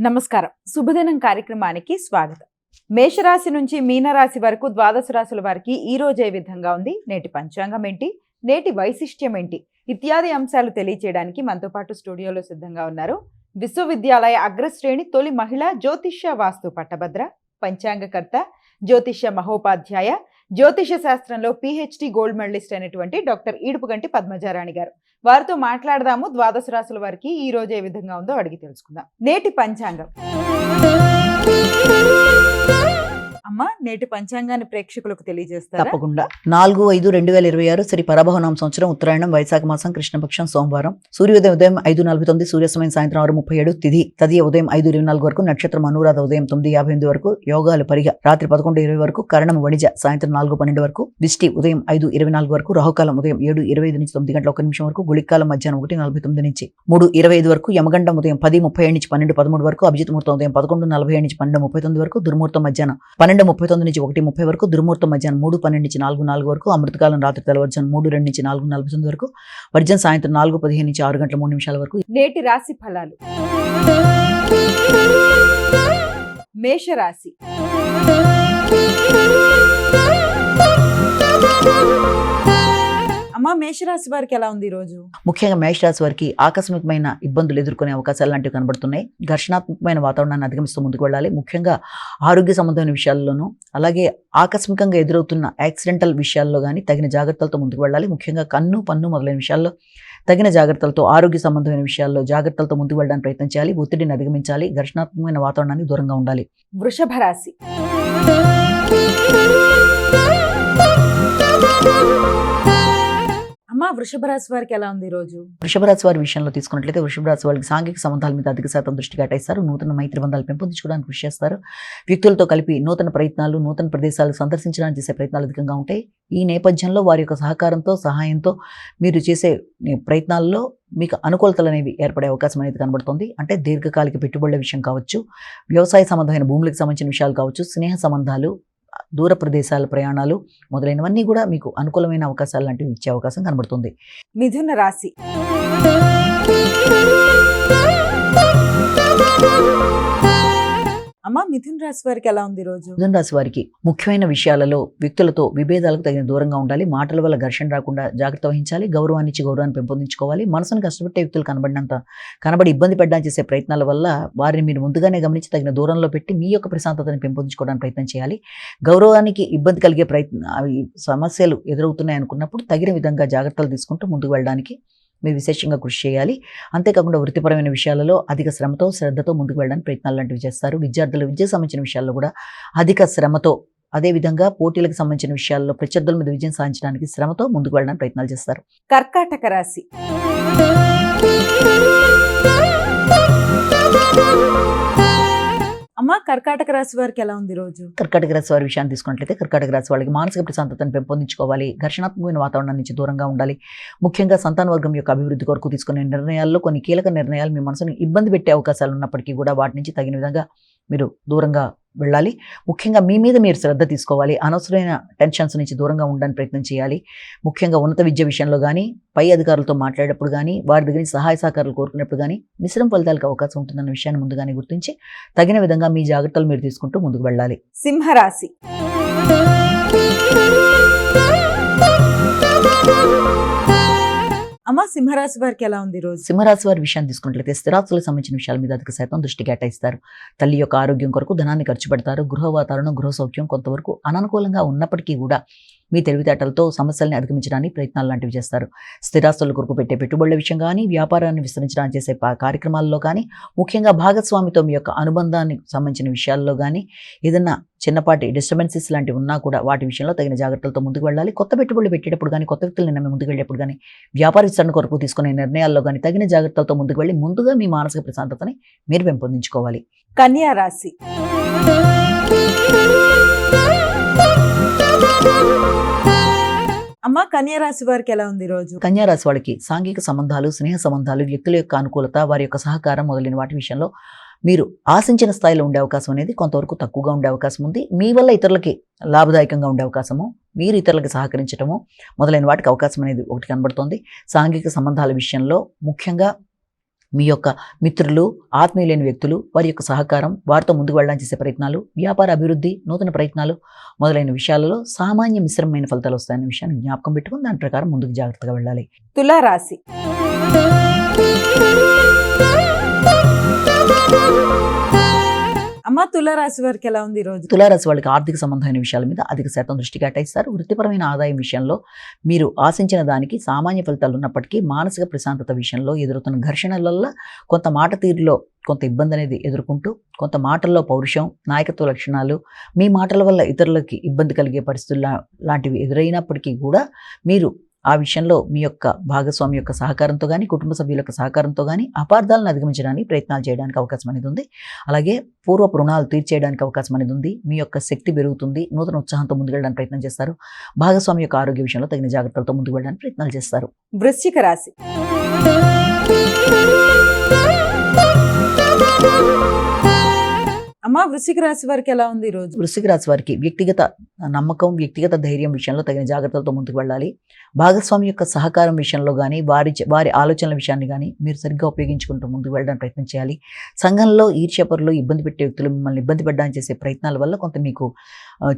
నమస్కారం. శుభదినం కార్యక్రమానికి స్వాగతం. మేషరాశి నుంచి మీనరాశి వరకు ద్వాదశ రాశుల వారికి ఈ రోజు ఏ విధంగా ఉంది, నేటి పంచాంగం ఏంటి, నేటి వైశిష్ట్యం ఏంటి ఇత్యాది అంశాలు తెలియచేయడానికి మనతో పాటు స్టూడియోలో సిద్ధంగా ఉన్నారు విశ్వవిద్యాలయ అగ్రశ్రేణి తొలి మహిళా జ్యోతిష్య వాస్తు పట్టభద్ర, పంచాంగకర్త, జ్యోతిష్య మహోపాధ్యాయ, జ్యోతిష శాస్త్రంలో PhD గోల్డ్ మెడలిస్ట్ అయినటువంటి డాక్టర్ ఈడుపుగంటి పద్మజారాణి గారు. వారితో మాట్లాడదాము. ద్వాదశ రాశుల వారికి ఈ రోజు ఏ విధంగా ఉందో అడిగి తెలుసుకుందాం. నేటి పంచాంగం. అమ్మ, నేటి పంచాంగాన్ని ప్రేక్షకులకు తెలియజేస్తారు? తప్పకుండా. 4/5/2026 శ్రీ పరభవనామ సంవత్సరం, ఉత్తరాయణం, వైశాఖ మాసం, కృష్ణపక్షం, సోమవారం. సూర్యోదయం ఉదయం 5:49, సూర్యాస్తమయం సాయంత్రం 6:37, తిథి తదియ ఉదయం 5:24 వరకు, నక్షత్రం అనురాధ ఉదయం 9:58 వరకు, యోగాలు పరిగ రాత్రి 11:20 వరకు, కరణం వణిజ సాయంత్రం 4:12 వరకు, దిష్టి ఉదయం 5:24 వరకు, రాహుకాలం ఉదయం 7:25 నుంచి 9 గంటల 1 నిమిషం వరకు, గుళికాలం మధ్యాహ్నం 1:49 నుంచి 3:25 వరకు, యమగండం ఉదయం 10:37 నుంచి 12:13 వరకు, అభిజిత్ ముహూర్తం ఉదయం 11:47 నుంచి 12:39 వరకు, దుర్ముహూర్తం మధ్యాహ్నం 12:39 నుంచి 1:30 వరకు, దుర్ముహూర్తం మధ్యాహ్నం 3:12 నుంచి 4:04 వరకు, అమృతకాలం రాత్రి తెల్లవారుజామున 3:02 నుంచి 4:49 వరకు, వర్జం సాయంత్రం 4:15 నుంచి 6 గంటల 3 నిమిషాల వరకు. నేటి రాశి ఫలాలు. మేషరాశి. అమ్మ, మేషరాశి వారికి ఎలా ఉంది ఈ రోజు? ముఖ్యంగా మేషరాశి వారికి ఆకస్మికమైన ఇబ్బందులు ఎదుర్కొనే అవకాశాలు లాంటివి కనబడుతున్నాయి. ఘర్షణాత్మకమైన వాతావరణాన్ని అధిగమిస్తూ ముందుకు వెళ్ళాలి. ముఖ్యంగా ఆరోగ్య సంబంధమైన విషయాల్లోనూ, అలాగే ఆకస్మికంగా ఎదురవుతున్న యాక్సిడెంటల్ విషయాల్లో కానీ తగిన జాగ్రత్తలతో ముందుకు వెళ్ళాలి. ముఖ్యంగా కన్ను, పన్ను మొదలైన విషయాల్లో తగిన జాగ్రత్తలతో, ఆరోగ్య సంబంధమైన విషయాల్లో జాగ్రత్తలతో ముందుకు వెళ్ళడానికి ప్రయత్నం చేయాలి. ఒత్తిడిని అధిగమించాలి. ఘర్షణాత్మకమైన వాతావరణానికి దూరంగా ఉండాలి. వృషభ రాశి. అమ్మ, వృషభ రాశి వారికి ఎలా ఉంది ఈ రోజు? వృషభ రాశి వారి విషయంలో తీసుకున్నట్లయితే వృషభ రాశి వారికి సాంఘిక సంబంధాల మీద అధిక శాతం దృష్టి కేటాయిస్తారు. నూతన మైత్రి బంధాలు పెంపొందించుకోవడానికి కృషి చేస్తారు. వ్యక్తులతో కలిపి నూతన ప్రయత్నాలు, నూతన ప్రదేశాలు సందర్శించడానికి చేసే ప్రయత్నాలు అధికంగా ఉంటాయి. ఈ నేపథ్యంలో వారి యొక్క సహకారంతో, సహాయంతో మీరు చేసే ప్రయత్నాల్లో మీకు అనుకూలతలు అనేవి ఏర్పడే అవకాశం అనేది కనబడుతుంది. అంటే దీర్ఘకాలిక పెట్టుబడుల విషయం కావచ్చు, వ్యవసాయ సంబంధమైన భూములకు సంబంధించిన విషయాలు కావచ్చు, స్నేహ సంబంధాలు, దూర ప్రదేశాల ప్రయాణాలు మొదలైనవన్నీ కూడా మీకు అనుకూలమైన అవకాశాలు లాంటివి ఇచ్చే అవకాశం కనబడుతుంది. మిథున రాశి. అమ్మ, మిథున రాశి వారికి ఎలా ఉంది రోజు? మిథున రాశి వారికి ముఖ్యమైన విషయాలలో వ్యక్తులతో విభేదాలకు తగిన దూరంగా ఉండాలి. మాటల వల్ల ఘర్షణ రాకుండా జాగ్రత్త వహించాలి. గౌరవాన్ని ఇచ్చి గౌరవాన్ని పెంపొందించుకోవాలి. మనసును కష్టపెట్టే వ్యక్తులు కనబడి ఇబ్బంది పెట్టడానికి చేసే ప్రయత్నాల వల్ల వారిని మీరు ముందుగానే గమనించి తగిన దూరంలో పెట్టి మీ యొక్క ప్రశాంతతని పెంపొందించుకోవడానికి ప్రయత్నం చేయాలి. గౌరవానికి ఇబ్బంది కలిగే సమస్యలు ఎదురవుతున్నాయి అనుకున్నప్పుడు తగిన విధంగా జాగ్రత్తలు తీసుకుంటూ ముందుకు వెళ్ళడానికి మీరు విశేషంగా కృషి చేయాలి. అంతేకాకుండా వృత్తిపరమైన విషయాలలో అధిక శ్రమతో, శ్రద్ధతో ముందుకు వెళ్ళడానికి ప్రయత్నాలు లాంటివి చేస్తారు. విద్యార్థులు విద్యకు సంబంధించిన విషయాల్లో కూడా అధిక శ్రమతో, అదేవిధంగా పోటీలకు సంబంధించిన విషయాల్లో ప్రత్యర్థుల మీద విజయం సాధించడానికి శ్రమతో ముందుకు వెళ్ళడానికి ప్రయత్నాలు చేస్తారు. కర్కాటక రాశి. అమ్మ, కర్కాటక రాశి వారికి ఎలా ఉంది రోజు? కర్కాటక రాశి వారి విషయాన్ని తీసుకున్నట్లయితే కర్కాటక రాశి వాళ్ళకి మానసిక ప్రశాంతతను పెంపొందించుకోవాలి. ఘర్షణాత్మకమైన వాతావరణం నుంచి దూరంగా ఉండాలి. ముఖ్యంగా సంతాన వర్గం యొక్క అభివృద్ధి కొరకు తీసుకునే నిర్ణయాల్లో కొన్ని కీలక నిర్ణయాలు మీ మనసుని ఇబ్బంది పెట్టే అవకాశాలు ఉన్నప్పటికీ కూడా వాటి నుంచి తగిన విధంగా మీరు దూరంగా వెళ్ళాలి. ముఖ్యంగా మీ మీద మీరు శ్రద్ధ తీసుకోవాలి. అనవసరమైన టెన్షన్స్ నుంచి దూరంగా ఉండడానికి ప్రయత్నం చేయాలి. ముఖ్యంగా ఉన్నత విద్య విషయంలో కానీ, పై అధికారులతో మాట్లాడేటప్పుడు కానీ, వారి దగ్గర నుంచి సహాయ సహకారాలు కోరుకునేప్పుడు కానీ మిశ్రమ ఫలితాలకు అవకాశం ఉంటుందన్న విషయాన్ని ముందుగానే గుర్తించి తగిన విధంగా మీ జాగ్రత్తలు మీరు తీసుకుంటూ ముందుకు వెళ్ళాలి. సింహరాశి. అమ్మ, సింహరాశి వారికి ఎలా ఉంది రోజు? సింహరాశి వారి విషయాన్ని తీసుకున్నట్లయితే స్థిరాస్తులకు సంబంధించిన విషయాల మీద అధిక శాతం దృష్టి కేటాయిస్తారు. తల్లి యొక్క ఆరోగ్యం కొరకు ధనాన్ని ఖర్చు పెడతారు. గృహ వాతావరణం, గృహ సౌఖ్యం కొంతవరకు అననుకూలంగా ఉన్నప్పటికీ కూడా మీ తెలివితేటలతో సమస్యల్ని అధిగమించడానికి ప్రయత్నాలు లాంటివి చేస్తారు. స్థిరాస్తుల కొరకు పెట్టే పెట్టుబడుల విషయం కానీ, వ్యాపారాన్ని విస్తరించడానికి చేసే కార్యక్రమాల్లో కానీ, ముఖ్యంగా భాగస్వామితో మీ యొక్క అనుబంధానికి సంబంధించిన విషయాల్లో కానీ ఏదన్నా చిన్నపాటి డిస్టర్బెన్సెస్ లాంటివి ఉన్నా కూడా వాటి విషయంలో తగిన జాగ్రత్తలతో ముందుకు వెళ్ళాలి. కొత్త పెట్టుబడులు పెట్టేటప్పుడు కానీ, కొత్త వ్యక్తులను నమ్మి ముందుకు వెళ్ళేటప్పుడు కానీ, వ్యాపార విస్తరణ కొరకు తీసుకునే నిర్ణయాల్లో కానీ తగిన జాగ్రత్తలతో ముందుకు వెళ్ళి ముందుగా మీ మానసిక ప్రశాంతతని మీరు పెంపొందించుకోవాలి. కన్యా రాశి. అమ్మ, కన్యా రాశి వారికి ఎలా ఉంది రోజు? కన్యా రాశి వాళ్ళకి సాంఘిక సంబంధాలు, స్నేహ సంబంధాలు, వ్యక్తుల యొక్క అనుకూలత, వారి యొక్క సహకారం మొదలైన వాటి విషయంలో మీరు ఆశించిన స్థాయిలో ఉండే అవకాశం అనేది కొంతవరకు తక్కువగా ఉండే అవకాశం ఉంది. మీ వల్ల ఇతరులకి లాభదాయకంగా ఉండే అవకాశము, మీరు ఇతరులకు సహకరించడము మొదలైన వాటికి అవకాశం అనేది ఒకటి కనబడుతుంది. సాంఘిక సంబంధాల విషయంలో ముఖ్యంగా మీ యొక్క మిత్రులు, ఆత్మీయులైన వ్యక్తులు, వారి యొక్క సహకారం, వారితో ముందుకు వెళ్ళడానికి చేసే ప్రయత్నాలు, వ్యాపార అభివృద్ధి, నూతన ప్రయత్నాలు మొదలైన విషయాలలో సామాన్య మిశ్రమమైన ఫలితాలు వస్తాయనే విషయాన్ని జ్ఞాపకం పెట్టుకుని దాని ప్రకారం ముందుకు జాగ్రత్తగా వెళ్ళాలి. తులారాశి. అమ్మ, తులారాశి వారికి ఎలా ఉంది ఈ రోజు? తులారాశి వాళ్ళకి ఆర్థిక సంబంధమైన విషయాల మీద అధిక శాతం దృష్టి కేటాయిస్తారు. వృత్తిపరమైన ఆదాయం విషయంలో మీరు ఆశించిన దానికి సామాన్య ఫలితాలు ఉన్నప్పటికీ మానసిక ప్రశాంతత విషయంలో ఎదురవుతున్న ఘర్షణల వల్ల కొంత మాట తీరులో కొంత ఇబ్బంది అనేది ఎదుర్కొంటూ, కొంత మాటల్లో పౌరుషం, నాయకత్వ లక్షణాలు, మీ మాటల వల్ల ఇతరులకి ఇబ్బంది కలిగే పరిస్థితులు లాంటివి ఎదురైనప్పటికీ కూడా మీరు ఆ విషయంలో మీ యొక్క భాగస్వామి యొక్క సహకారంతో కానీ, కుటుంబ సభ్యుల యొక్క సహకారంతో కానీ అపార్థాలను అధిగమించడానికి ప్రయత్నాలు చేయడానికి అవకాశం అనేది ఉంది. అలాగే పూర్వపు రుణాలు తీర్చేయడానికి అవకాశం అనేది ఉంది. మీ యొక్క శక్తి పెరుగుతుంది. నూతన ఉత్సాహంతో ముందుకు వెళ్ళడానికి ప్రయత్నం చేస్తారు. భాగస్వామి యొక్క ఆరోగ్య విషయంలో తగిన జాగ్రత్తలతో ముందుకు వెళ్ళడానికి ప్రయత్నాలు చేస్తారు. వృశ్చిక రాశి. అమ్మ, వృశ్చిక రాశి వారికి ఎలా ఉంది ఈ రోజు? వృశ్చిక రాశి వారికి వ్యక్తిగత నమ్మకం, వ్యక్తిగత ధైర్యం విషయంలో తగిన జాగ్రత్తలతో ముందుకు వెళ్ళాలి. భాగస్వామి యొక్క సహకారం విషయంలో కానీ, వారి ఆలోచనల విషయాన్ని కానీ మీరు సరిగ్గా ఉపయోగించుకుంటూ ముందుకు వెళ్ళడానికి ప్రయత్నం చేయాలి. సంఘంలో ఈర్ష్యపరులు, ఇబ్బంది పెట్టే వ్యక్తులు మిమ్మల్ని ఇబ్బంది పెట్టడానికి చేసే ప్రయత్నాల వల్ల కొంత మీకు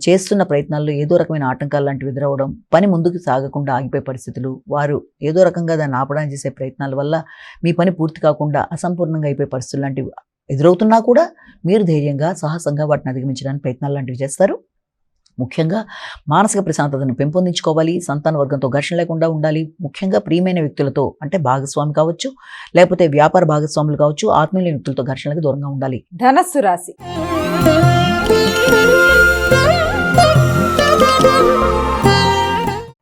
చేస్తున్న ప్రయత్నాల్లో ఏదో రకమైన ఆటంకాలు లాంటివి ఎదురవడం, పని ముందుకు సాగకుండా ఆగిపోయే పరిస్థితులు, వారు ఏదో రకంగా దాన్ని ఆపడానికి చేసే ప్రయత్నాల వల్ల మీ పని పూర్తి కాకుండా అసంపూర్ణంగా అయిపోయే పరిస్థితులు లాంటివి ఎదురవుతున్నా కూడా మీరు ధైర్యంగా, సాహసంగా వాటిని అధిగమించడానికి ప్రయత్నాలు లాంటివి చేస్తారు. ముఖ్యంగా మానసిక ప్రశాంతతను పెంపొందించుకోవాలి. సంతాన వర్గంతో ఘర్షణ లేకుండా ఉండాలి. ముఖ్యంగా ప్రియమైన వ్యక్తులతో, అంటే భాగస్వామి కావచ్చు, లేకపోతే వ్యాపార భాగస్వాములు కావచ్చు, ఆత్మీయులైన వ్యక్తులతో ఘర్షణలకు దూరంగా ఉండాలి. ధనస్సు రాశి.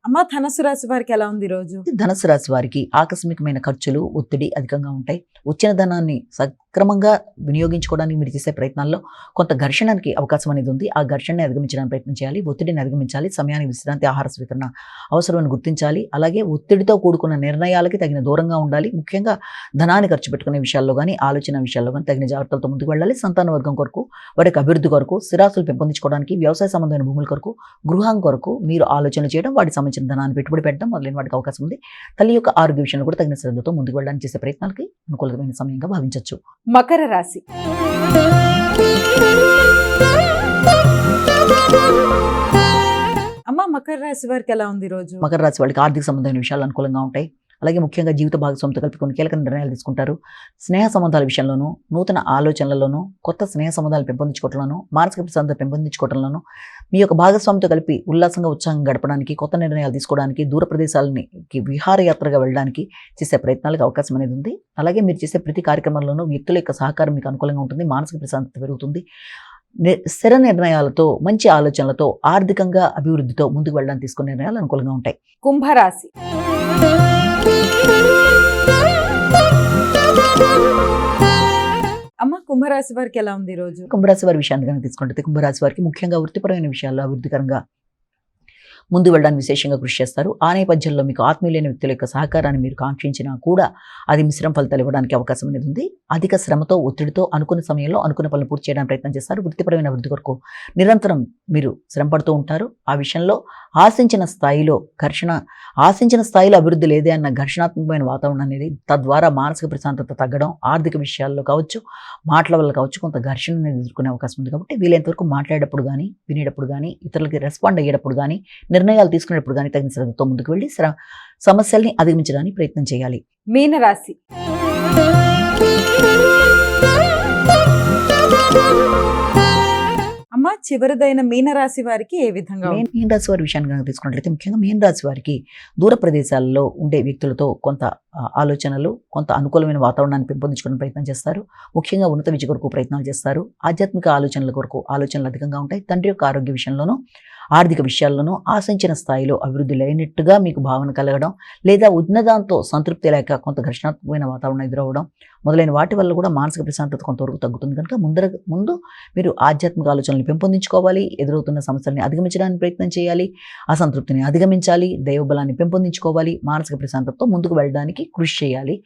అమ్మ, ధనస్సు రాశి వారికి ఎలా ఉంది ఈ రోజు? ధనస్సు రాశి వారికి ఆకస్మికమైన ఖర్చులు, ఒత్తిడి అధికంగా ఉంటాయి. వచ్చిన ధనాన్ని సక్రమంగా వినియోగించుకోవడానికి మీరు చేసే ప్రయత్నాల్లో కొంత ఘర్షణకి అవకాశం అనేది ఉంది. ఆ ఘర్షణని అధిగమించడానికి ప్రయత్నం చేయాలి. ఒత్తిడిని అధిగమించాలి. సమయానికి విశ్రాంతి, ఆహార స్వీకరణ అవసరమని గుర్తించాలి. అలాగే ఒత్తిడితో కూడుకున్న నిర్ణయాలకి తగిన దూరంగా ఉండాలి. ముఖ్యంగా ధనాన్ని ఖర్చు పెట్టుకునే విషయాల్లో కానీ, ఆలోచన విషయాల్లో కానీ తగిన జాగ్రత్తలతో ముందుకు వెళ్ళాలి. సంతాన వర్గం కొరకు, వారికి అభివృద్ధి కొరకు, స్థిరాస్తులు పెంపొందించుకోవడానికి, వ్యవసాయ సంబంధమైన భూముల కొరకు, గృహం కొరకు మీరు ఆలోచన చేయడం, వాటికి సంబంధించిన ధనాన్ని పెట్టుబడి పెట్టడం మొదలైన వాటికి అవకాశం ఉంది. తల్లి యొక్క ఆరోగ్య విషయంలో కూడా తగిన శ్రద్ధతో ముందుకు వెళ్ళడానికి చేసే ప్రయత్నాలకి అనుకూలమైన సమయంగా భావించవచ్చు. మకర రాశి. అమ్మ, మకర రాశి వారికి ఎలా ఉంది ఈ రోజు? మకర రాశి వాళ్ళకి ఆర్థిక సంబంధమైన విషయాలు అనుకూలంగా ఉంటాయి. అలాగే ముఖ్యంగా జీవిత భాగస్వామితో కలిపి కొన్ని కీలక నిర్ణయాలు తీసుకుంటారు. స్నేహ సంబంధాల విషయంలోనూ, నూతన ఆలోచనలలోనూ, కొత్త స్నేహ సంబంధాలు పెంపొందించుకోవడంలోనూ, మానసిక ప్రశాంతత పెంపొందించుకోవడంలోనూ, మీ యొక్క భాగస్వామితో కలిపి ఉల్లాసంగా, ఉత్సాహంగా గడపడానికి, కొత్త నిర్ణయాలు తీసుకోవడానికి, దూర ప్రదేశాలకి విహారయాత్రగా వెళ్ళడానికి చేసే ప్రయత్నాలకు అవకాశం అనేది ఉంది. అలాగే మీరు చేసే ప్రతి కార్యక్రమంలోనూ వ్యక్తుల యొక్క సహకారం మీకు అనుకూలంగా ఉంటుంది. మానసిక ప్రశాంతత పెరుగుతుంది. స్థిర నిర్ణయాలతో, మంచి ఆలోచనలతో, ఆర్థికంగా అభివృద్ధితో ముందుకు వెళ్ళడానికి తీసుకునే నిర్ణయాలు అనుకూలంగా ఉంటాయి. కుంభరాశి. అమ్మ, కుంభరాశి వారికి ఎలా ఉంది ఈ రోజు? కుంభరాశి వారి విషయాన్ని కనుక తీసుకుంటే, కుంభరాశి వారికి ముఖ్యంగా వృత్తిపరమైన విషయాల్లో అభివృద్ధికరంగా ముందు వెళ్ళడానికి విశేషంగా కృషి చేస్తారు. ఆ నేపథ్యంలో మీకు ఆత్మీయులైన వ్యక్తుల యొక్క సహకారాన్ని మీరు కాంక్షించినా కూడా అది మిశ్రమ ఫలితాలు ఇవ్వడానికి అవకాశం అనేది ఉంది. అధిక శ్రమతో, ఒత్తిడితో అనుకున్న సమయంలో అనుకున్న పనులు పూర్తి చేయడానికి ప్రయత్నం చేస్తారు. వృత్తిపరమైన అభివృద్ధి కొరకు నిరంతరం మీరు శ్రమ పడుతూ ఉంటారు. ఆ విషయంలో ఆశించిన స్థాయిలో అభివృద్ధి లేదే అన్న ఘర్షణాత్మకమైన వాతావరణం అనేది, తద్వారా మానసిక ప్రశాంతత తగ్గడం, ఆర్థిక విషయాల్లో కావచ్చు, మాటల వల్ల కావచ్చు, కొంత ఘర్షణ అనేది ఎదుర్కొనే అవకాశం ఉంది. కాబట్టి వీలైనంత వరకు మాట్లాడేటప్పుడు కానీ, వినేటప్పుడు కానీ, ఇతరులకి రెస్పాండ్ అయ్యేటప్పుడు కానీ, నిర్ణయాలు తీసుకునేటప్పుడు కానీ తగిన శ్రద్ధతో ముందుకు వెళ్ళి సమస్యల్ని అధిగమించడానికి ప్రయత్నం చేయాలి. మీనరాశి. అమ్మ, చివరిదైన మీనరాశి వారికి ఏ విధంగా? మీనరాశి వారి విషయాన్ని కనుక తీసుకున్నట్లయితే, ముఖ్యంగా మీనరాశి వారికి దూర ప్రదేశాల్లో ఉండే వ్యక్తులతో కొంత ఆలోచనలు, కొంత అనుకూలమైన వాతావరణాన్ని పెంపొందించుకునే ప్రయత్నం చేస్తారు. ముఖ్యంగా ఉన్నత విద్య కొరకు ప్రయత్నాలు చేస్తారు. ఆధ్యాత్మిక ఆలోచనల కొరకు ఆలోచనలు అధికంగా ఉంటాయి. తండ్రి యొక్క ఆరోగ్య విషయంలోనూ, ఆర్థిక విషయాల్లోనూ ఆశించిన స్థాయిలో అభివృద్ధి లేనట్టుగా మీకు భావన కలగడం, లేదా ఉన్నదాంతో సంతృప్తి లేక కొంత ఘర్షణాత్మకమైన వాతావరణం ఎదురవ్వడం మొదలైన వాటి వల్ల కూడా మానసిక ప్రశాంతత కొంతవరకు తగ్గుతుంది. కనుక ముందు మీరు ఆధ్యాత్మిక ఆలోచనలు పెంపొందించుకోవాలి. ఎదురవుతున్న సమస్యల్ని అధిగమించడానికి ప్రయత్నం చేయాలి. అసంతృప్తిని అధిగమించాలి. దైవబలాన్ని పెంపొందించుకోవాలి. మానసిక ప్రశాంతతతో ముందుకు వెళ్ళడానికి కృషి చేయాలి.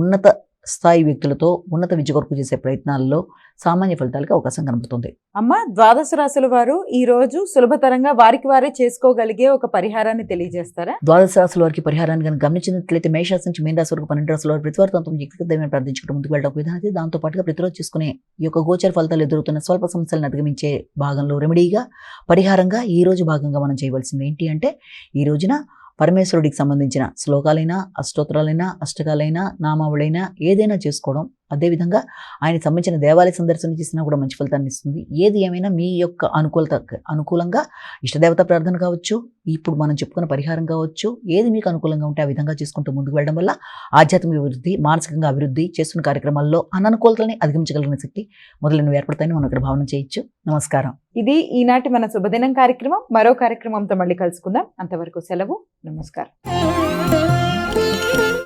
ఉన్నత స్థాయి వ్యక్తులతో ఉన్నత విద్య కొరకు చేసే ప్రయత్నాల్లో సామాన్య ఫలితాలకు అవకాశం కనబడుతుంది. అమ్మ, ద్వాదశ రాశుల వారు ఈ రోజు సులభతరంగా వారికి వారే చేసుకోగలిగే ఒక పరిహారాన్ని తెలియజేస్తారా? ద్వాదశ రాశుల వారికి పరిహారాన్ని కనుక గమనించినట్లయితే మేషరాశి నుంచి మీన రాశి వరకు 12 రాశుల వారు ప్రతివారు తమ వ్యక్తిగత దైవాన్ని ప్రార్థించుకుంటూ ముందుకు వెళ్ళడం విధానం. దాంతో పాటుగా ప్రతిరోజు చేసుకునే ఈ యొక్క గోచర ఫలితాలు ఎదురవుతున్న స్వల్ప సమస్యలను అధిగమించే భాగంలో రెమెడీగా పరిహారంగా ఈ రోజు భాగంగా మనం చేయవలసింది ఏంటి అంటే, ఈ రోజున పరమేశ్వరుడికి సంబంధించిన శ్లోకాలైనా, అష్టోత్తరాలైనా, అష్టకాలైనా, నామావళైనా ఏదైనా చేసుకోవడం. అదేవిధంగా ఆయనకి సంబంధించిన దేవాలయ సందర్శన చేసినా కూడా మంచి ఫలితాన్ని ఇస్తుంది. ఏది ఏమైనా మీ యొక్క అనుకూలంగా ఇష్టదేవత ప్రార్థన కావచ్చు, ఇప్పుడు మనం చెప్పుకున్న పరిహారం కావచ్చు, ఏది మీకు అనుకూలంగా ఉంటే ఆ విధంగా చేసుకుంటూ ముందుకు వెళ్ళడం వల్ల ఆధ్యాత్మిక అభివృద్ధి, మానసికంగా అభివృద్ధి, చేస్తున్న కార్యక్రమాల్లో అననుకూలతల్ని అధిగమించగలిగిన శక్తి మొదలైనవి ఏర్పడతాయని మనం ఇక్కడ భావన చేయొచ్చు. నమస్కారం. ఇది ఈనాటి మన శుభదినం కార్యక్రమం. మరో కార్యక్రమంతో మళ్ళీ కలుసుకుందాం. అంతవరకు సెలవు. నమస్కారం.